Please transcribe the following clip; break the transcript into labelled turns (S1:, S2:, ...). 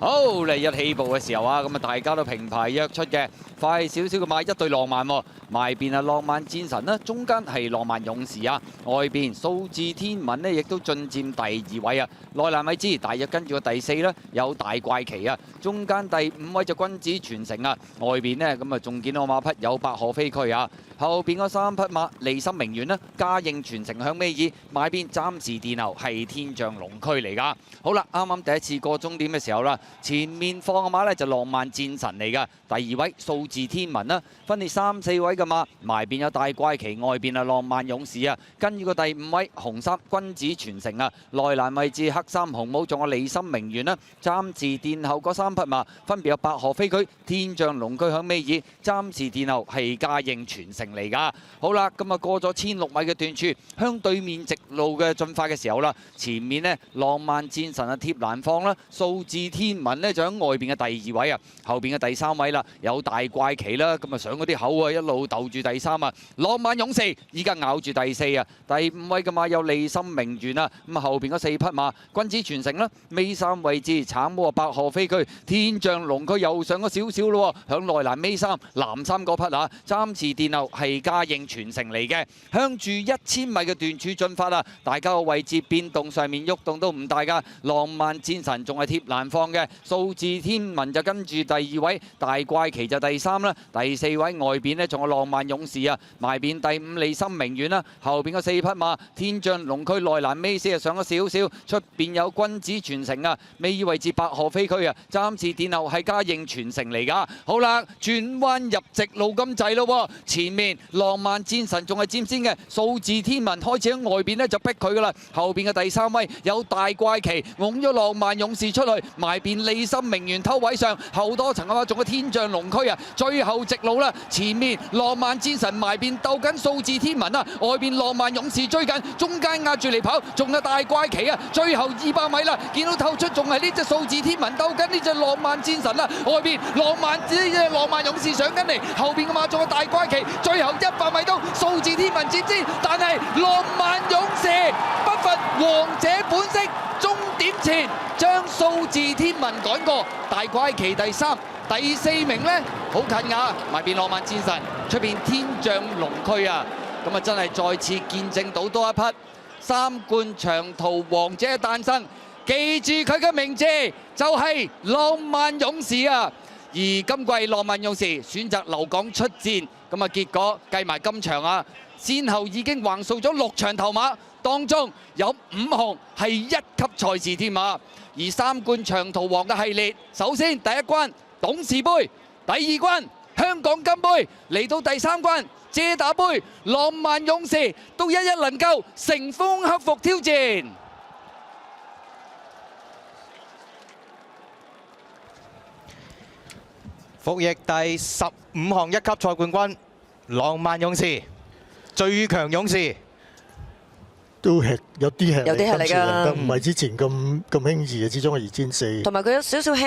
S1: 好嚟日起步嘅時候啊，咁啊大家都平排約出嘅，快少少嘅馬一對浪漫喎，埋邊啊浪漫戰神啦，中間係浪漫勇士啊，外邊數字天文呢亦都進佔第2位啊，內欄位置大約跟住個第4啦，有大怪奇啊，中間第5位就君子傳承啊，外邊呢咁啊仲見到馬匹有百賀飛駒啊，後邊嗰3匹馬利心名媛啦，嘉應傳承向尾二，買邊暫時殿後係天象龍駒嚟㗎。好啦，啱啱第一次過終點嘅時候啦。前面放嘅馬呢就浪漫戰神嚟㗎，第2位數字天文啦，分列3、4位嘅馬，埋邊有大怪奇，外邊係浪漫勇士啊，跟住個第5位紅衫君子傳承啊，內欄位置黑衫紅帽仲有利心名媛啦，暫時殿後嗰3匹馬分別有百賀飛駒、天象龍駒響尾二，暫時殿後係嘉應傳承嚟㗎。好啦，咁啊過咗1006米嘅段處，向對面直路嘅進發嘅時候啦，前面呢浪漫戰神啊貼欄放啦，數字天文呢就喺外邊嘅第2位啊，後邊嘅第3位啦，有大怪奇啦，咁啊上嗰啲口啊，一路鬥住第3啊，浪漫勇士依家咬住第4啊，第5位嘅馬有利心名媛啊，咁啊後邊嗰4匹馬君子傳承啦，尾3位置橙帽啊百賀飛駒，天象龍駒又上咗少少咯喎，響內欄尾3藍衫嗰匹啊，暫時殿後係嘉應傳承嚟嘅，向住1000米嘅段處進發啊，大家個位置變動上面喐動都唔大㗎，浪漫戰神仲係貼欄放嘅。數字天文就跟住第2位，大怪奇就第3啦，第4位外邊呢仲有浪漫勇士啊，埋邊第5利心名媛啦，後邊嗰4匹馬天象龍駒內欄尾4啊上咗少少，出邊有君子傳承啊，尾位置百賀飛駒啊，暫時殿後係嘉應傳承嚟㗎。好啦，轉彎入直路咁滯咯喎，前面浪漫戰神仲係佔先嘅，數字天文開始喺外邊呢就逼佢㗎啦，後邊嘅第3位有大怪奇擁咗浪漫勇士出去，埋邊利心名媛偷位上，後多層啊嘛，仲有天象龍駒啊，最後直路啦，前面浪漫戰神埋邊鬥緊數字天文啊，外邊浪漫勇士追緊，中間壓住嚟跑，仲有大怪奇啊，最後200米啦，見到透出仲係呢隻數字天文鬥緊呢隻浪漫戰神啊，外邊浪漫勇士上緊嚟，後邊嘅馬仲有大怪奇，最後100米都數字天文佔先，但係浪漫勇士不乏王者本色，終點前將數字天文趕過，大怪奇第3，第4名呢好近㗎，埋邊浪漫戰神，出邊天象龍駒啊，咁啊真係再次見證到多一匹3冠長途王者嘅誕生，記住佢嘅名字就係浪漫勇士啊！而今季浪漫勇士選擇留港出戰，咁啊結果計埋今場啊，先後已經橫掃咗6場頭馬，當中有5項係1級賽事添啊！而3冠長途王嘅系列，首先第1關董事杯，第2關香港金杯，嚟到第3關遮打杯，浪漫勇士都一能夠乘風克服挑戰。
S2: 服役第15項1級賽冠軍，浪漫勇士，最強勇士。
S3: 都吃有啲吃力，
S4: 有啲吃力㗎，
S3: 唔係之前咁輕易嘅，始終係2.4。
S4: 同埋佢有少少輕。